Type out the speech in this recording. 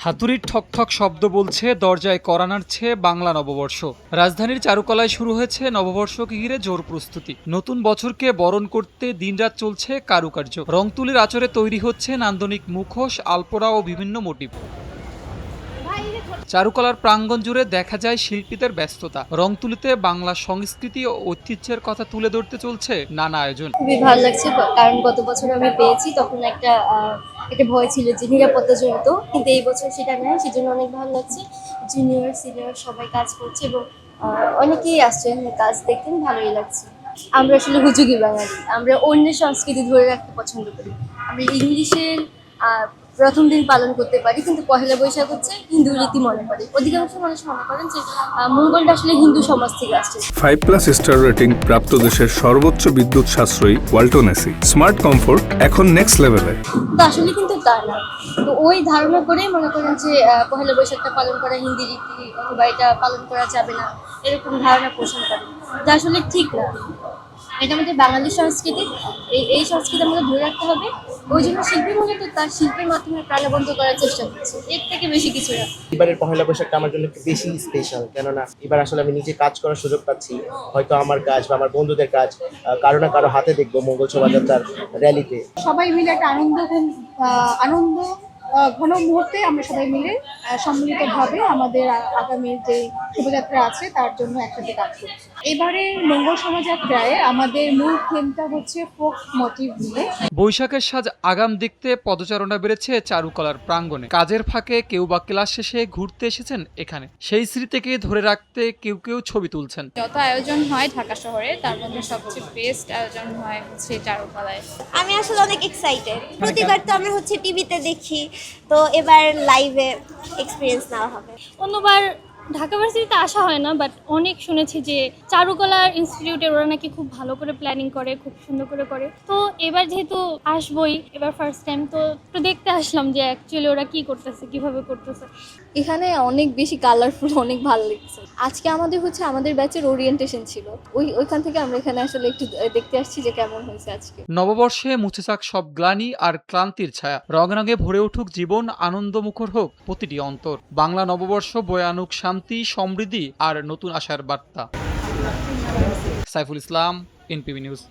হাতুড়ির ঠকঠক শব্দ বলছে দরজায় কড়া নাড়ছে বাংলা নববর্ষ। রাজধানীর চারুকলায় শুরু হয়েছে নববর্ষকে ঘিরে জোর প্রস্তুতি। নতুন বছরকে বরণ করতে দিনরাত চলছে কারুকার্য। রং তুলির আঁচড়ে তৈরি হচ্ছে নান্দনিক মুখোশ, আলপনা ও বিভিন্ন মোটিভ। চারুকলার প্রাঙ্গণ জুড়ে দেখা যায় শিল্পীদের ব্যস্ততা। রং তুলিতে বাংলা সংস্কৃতি ও ঐতিহ্যের কথা তুলে ধরতে চলছে নানা আয়োজন। খুবই ভালো লাগছে, কারণ গত বছর আমি পেয়েছি, তখন একটা ভয় ছিল যে নিরাপত্তা জড়িত, কিন্তু এই বছর সেটা নেই, সেজন্য অনেক ভালো লাগছে। জুনিয়র সিনিয়র সবাই কাজ করছে এবং অনেকেই আসছেন কাজ দেখতেন, ভালোই লাগছে। আমরা আসলে হুজুগি বাঙালি, আমরা অন্যের সংস্কৃতি ধরে রাখতে পছন্দ করি। আমরা ইংলিশের প্রথম দিন পালন করতে পারি, কিন্তু পহেলা বৈশাখ হচ্ছে হিন্দু রীতি মনে করে। অধিকাংশ মানুষ মনে করেন যে মঙ্গলটা আসলে হিন্দু সমাজ থেকে আসছে। 5+ স্টার রেটিং প্রাপ্ত দেশের সর্বোচ্চ বিদ্যুৎ সাশ্রয়ী ওয়ালটন এসি স্মার্ট কমফোর্ট এখন নেক্সট লেভেলে। তো আসলে কিন্তু তা না। তো ওই ধারণা করে মনে করেন যে পহেলা বৈশাখটা পালন করা হিন্দি রীতি, অথবা এটা পালন করা যাবে না, এরকম ধারণা পোষণ করে, যা আসলে ঠিক না। এটা আমাদের বাঙালি সংস্কৃতি, এই সংস্কৃতি আমাদের ধরে রাখতে হবে। ওই জন্য শিল্পী মূলত তার শিল্পের মাধ্যমে প্রাণবন্ত করার চেষ্টা করছে, এর থেকে বেশি কিছু না। এবারের পহেলা বৈশাখটা আমার জন্য একটু বেশি স্পেশাল, কেননা এবার আসলে আমি নিজে কাজ করার সুযোগ পাচ্ছি। হয়তো আমার কাজ বা আমার বন্ধুদের কাজ কারো না কারো হাতে দেখবো মঙ্গল শোভাযাত্রার র্যালিতে। সবাই মিলে একটা আনন্দ ঘন মুহূর্তে আমরা সবাই মিলে সম্মিলিতভাবে আমাদের আগামীর যে শোভাযাত্রা আছে তার জন্য একসাথে কাজ করছি। এবারে মঙ্গল শোভাযাত্রায় আমাদের মূল থিমটা হচ্ছে ফোক মোটিভ নিয়ে। বৈশাখের সাজ আগাম দেখতে পদচারণা বেড়েছে চারুকলার প্রাঙ্গণে। কাজের ফাঁকে কেউ বা ক্লাস শেষে ঘুরতে এসেছেন এখানে। সেই স্মৃতিকে ধরে রাখতে কেউ কেউ ছবি তুলছেন। যত আয়োজন হয় ঢাকা শহরে, তার মধ্যে সবচেয়ে বেস্ট আয়োজন হয় হচ্ছে চারুকলায়। আমি আসলে অনেক এক্সাইটেড। প্রতিবার তো আমরা টিভিতে দেখি, তো এবার লাইভে এক্সপিরিয়েন্স নেওয়া হবে। অন্যবার ঢাকা ভার্সিটিতে আসা হয় না, বাট অনেক শুনেছি যে চারুকলার ইনস্টিটিউটের ওরা নাকি খুব ভালো করে প্ল্যানিং করে, খুব সুন্দর করে। তো এবার যেহেতু আসবই, এবার ফার্স্ট টাইম, তো একটু দেখতে আসলাম যে অ্যাকচুয়ালি ওরা কি করতেছে, কিভাবে করতেছে। এখানে অনেক বেশি কালারফুল, অনেক ভালো লাগছে। আজকে আমাদের ব্যাচের ওরিয়েন্টেশন ছিল, ওইখান থেকে আমরা এখানে আসলে একটু দেখতে আসছি যে কেমন হয়েছে আজকে। নববর্ষে মুছে যাক সব গ্লানি আর ক্লান্তির ছায়া। রঙে রঙে ভরে উঠুক জীবন, আনন্দমুখর হোক প্রতিটি অন্তর। বাংলা নববর্ষ বয়ে আনুক শান্তি, সমৃদ্ধি আর নতুন আশার বার্তা। সাইফুল ইসলাম, এনপিবি নিউজ।